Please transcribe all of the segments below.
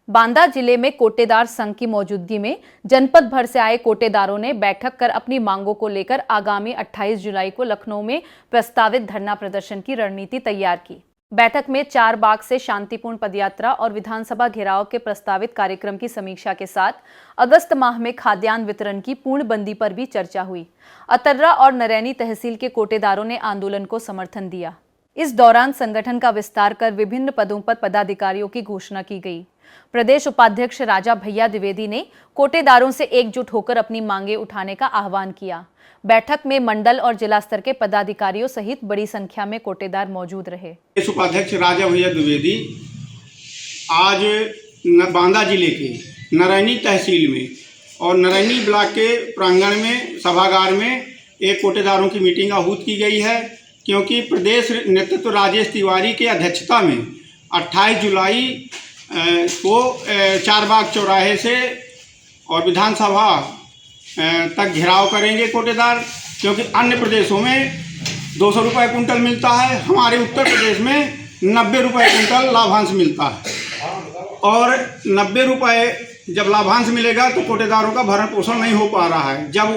बांदा जिले में कोटेदार संघ की मौजूदगी में जनपद भर से आए कोटेदारों ने बैठक कर अपनी मांगों को लेकर आगामी 28 जुलाई को लखनऊ में प्रस्तावित धरना प्रदर्शन की रणनीति तैयार की। बैठक में 4 बाग से शांतिपूर्ण पदयात्रा और विधानसभा घेराव के प्रस्तावित कार्यक्रम की समीक्षा के साथ अगस्त माह में खाद्यान्न वितरण की पूर्णबंदी पर भी चर्चा हुई। अतर्रा और नरैनी तहसील के कोटेदारों ने आंदोलन को समर्थन दिया। इस दौरान संगठन का विस्तार कर विभिन्न पदों पर पदाधिकारियों की घोषणा की गई। प्रदेश उपाध्यक्ष राजा भैया द्विवेदी ने कोटेदारों से एकजुट होकर अपनी मांगे उठाने का आह्वान किया। बैठक में मंडल और जिला स्तर के पदाधिकारियों सहित बड़ी संख्या में कोटेदार मौजूद रहे। प्रदेश उपाध्यक्ष राजा भैया द्विवेदी आज बांदा जिले के नरैनी तहसील में और नरैनी ब्लॉक के प्रांगण में सभागार में एक कोटेदारों की मीटिंग आहूत की गई है, क्योंकि प्रदेश नेतृत्व राजेश तिवारी के अध्यक्षता में 28 जुलाई को 4 बाग चौराहे से और विधानसभा तक घेराव करेंगे कोटेदार, क्योंकि अन्य प्रदेशों में 200 रुपये कुंटल मिलता है, हमारे उत्तर प्रदेश में 90 रुपये कुंटल लाभांश मिलता है। और 90 रुपये जब लाभांश मिलेगा तो कोटेदारों का भरण पोषण नहीं हो पा रहा है। जब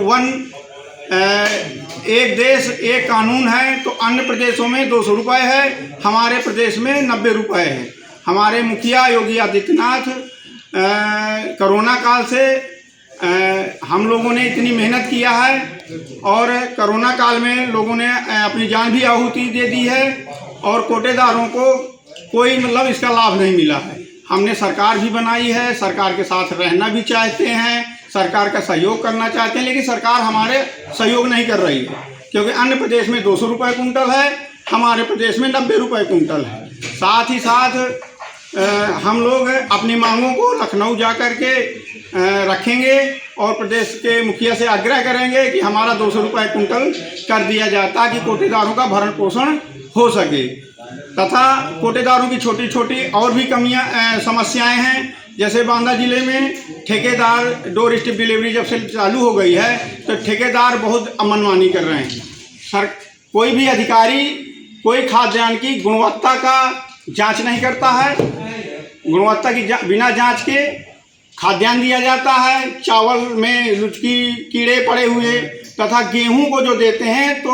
एक देश एक कानून है तो अन्य प्रदेशों में 200 रुपये है, हमारे प्रदेश में 90 रुपये है। हमारे मुखिया योगी आदित्यनाथ कोरोना काल से हम लोगों ने इतनी मेहनत किया है और कोरोना काल में लोगों ने अपनी जान भी आहुति दे दी है और कोटेदारों को कोई इसका लाभ नहीं मिला है। हमने सरकार भी बनाई है, सरकार के साथ रहना भी चाहते हैं, सरकार का सहयोग करना चाहते हैं, लेकिन सरकार हमारे सहयोग नहीं कर रही है, क्योंकि अन्य प्रदेश में 200 रुपये कुंटल है, हमारे प्रदेश में 90 रुपये कुंटल है। साथ ही साथ हम लोग अपनी मांगों को लखनऊ जा कर के रखेंगे और प्रदेश के मुखिया से आग्रह करेंगे कि हमारा 200 रुपये कुंटल कर दिया जाए, ताकि कोटेदारों का भरण पोषण हो सके। तथा कोटेदारों की छोटी छोटी और भी समस्याएं हैं, जैसे बांदा जिले में ठेकेदार डोर स्टेप डिलीवरी जब से चालू हो गई है तो ठेकेदार बहुत मनमानी कर रहे हैं। कोई भी अधिकारी कोई खाद्यान्न की गुणवत्ता का जांच नहीं करता है, गुणवत्ता की बिना जांच के खाद्यान्न दिया जाता है। चावल में लुचकी कीड़े पड़े हुए तथा गेहूं को जो देते हैं तो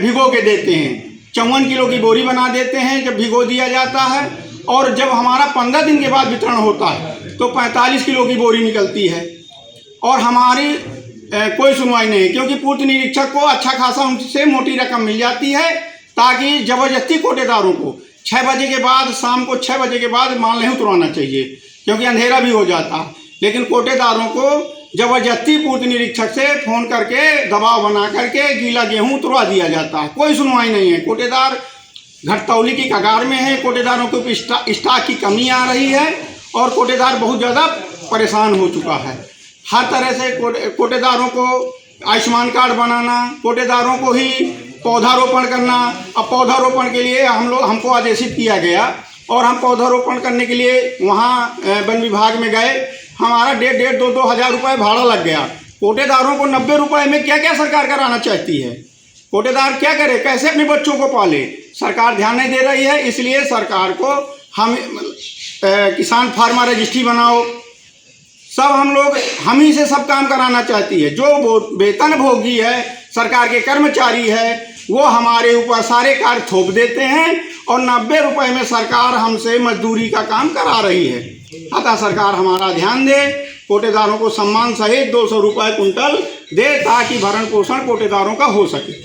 भिगो के देते हैं, 54 किलो की बोरी बना देते हैं जब भिगो दिया जाता है, और जब हमारा 15 दिन के बाद वितरण होता है तो 45 किलो की बोरी निकलती है और हमारी कोई सुनवाई नहीं, क्योंकि पूर्त निरीक्षक को अच्छा खासा उनसे मोटी रकम मिल जाती है, ताकि जबरदस्ती कोटेदारों को 6 बजे के बाद, शाम को 6 बजे के बाद माल नहीं उतरवाना चाहिए, क्योंकि अंधेरा भी हो जाता है। लेकिन कोटेदारों को जबरदस्ती पूर्त निरीक्षक से फ़ोन करके दबाव बना करके गीला गेहूं उतरवा दिया जाता है, कोई सुनवाई नहीं है। कोटेदार घटतौली की कगार में है, कोटेदारों को स्टॉक की कमी आ रही है और कोटेदार बहुत ज़्यादा परेशान हो चुका है। हर तरह से कोटेदारों को आयुष्मान कार्ड बनाना, कोटेदारों को ही पौधारोपण करना। अब पौधारोपण के लिए हमको आदेशित किया गया और हम पौधारोपण करने के लिए वहाँ वन विभाग में गए, हमारा 1,500-2,000 हज़ार रुपये भाड़ा लग गया। कोटेदारों को 90 रुपये में क्या क्या सरकार कराना चाहती है? कोटेदार क्या करे, कैसे अपने बच्चों को पाले? सरकार ध्यान नहीं दे रही है, इसलिए सरकार को हम किसान फार्मा रजिस्ट्री बनाओ, सब हम ही से सब काम कराना चाहती है। जो वेतन भोगी है, सरकार के कर्मचारी है, वो हमारे ऊपर सारे कार्य थोप देते हैं और 90 रुपये में सरकार हमसे मजदूरी का काम करा रही है। अतः सरकार हमारा ध्यान दे, कोटेदारों को सम्मान सहित 200 रुपये कुंटल दे, ताकि भरण पोषण कोटेदारों का हो सके।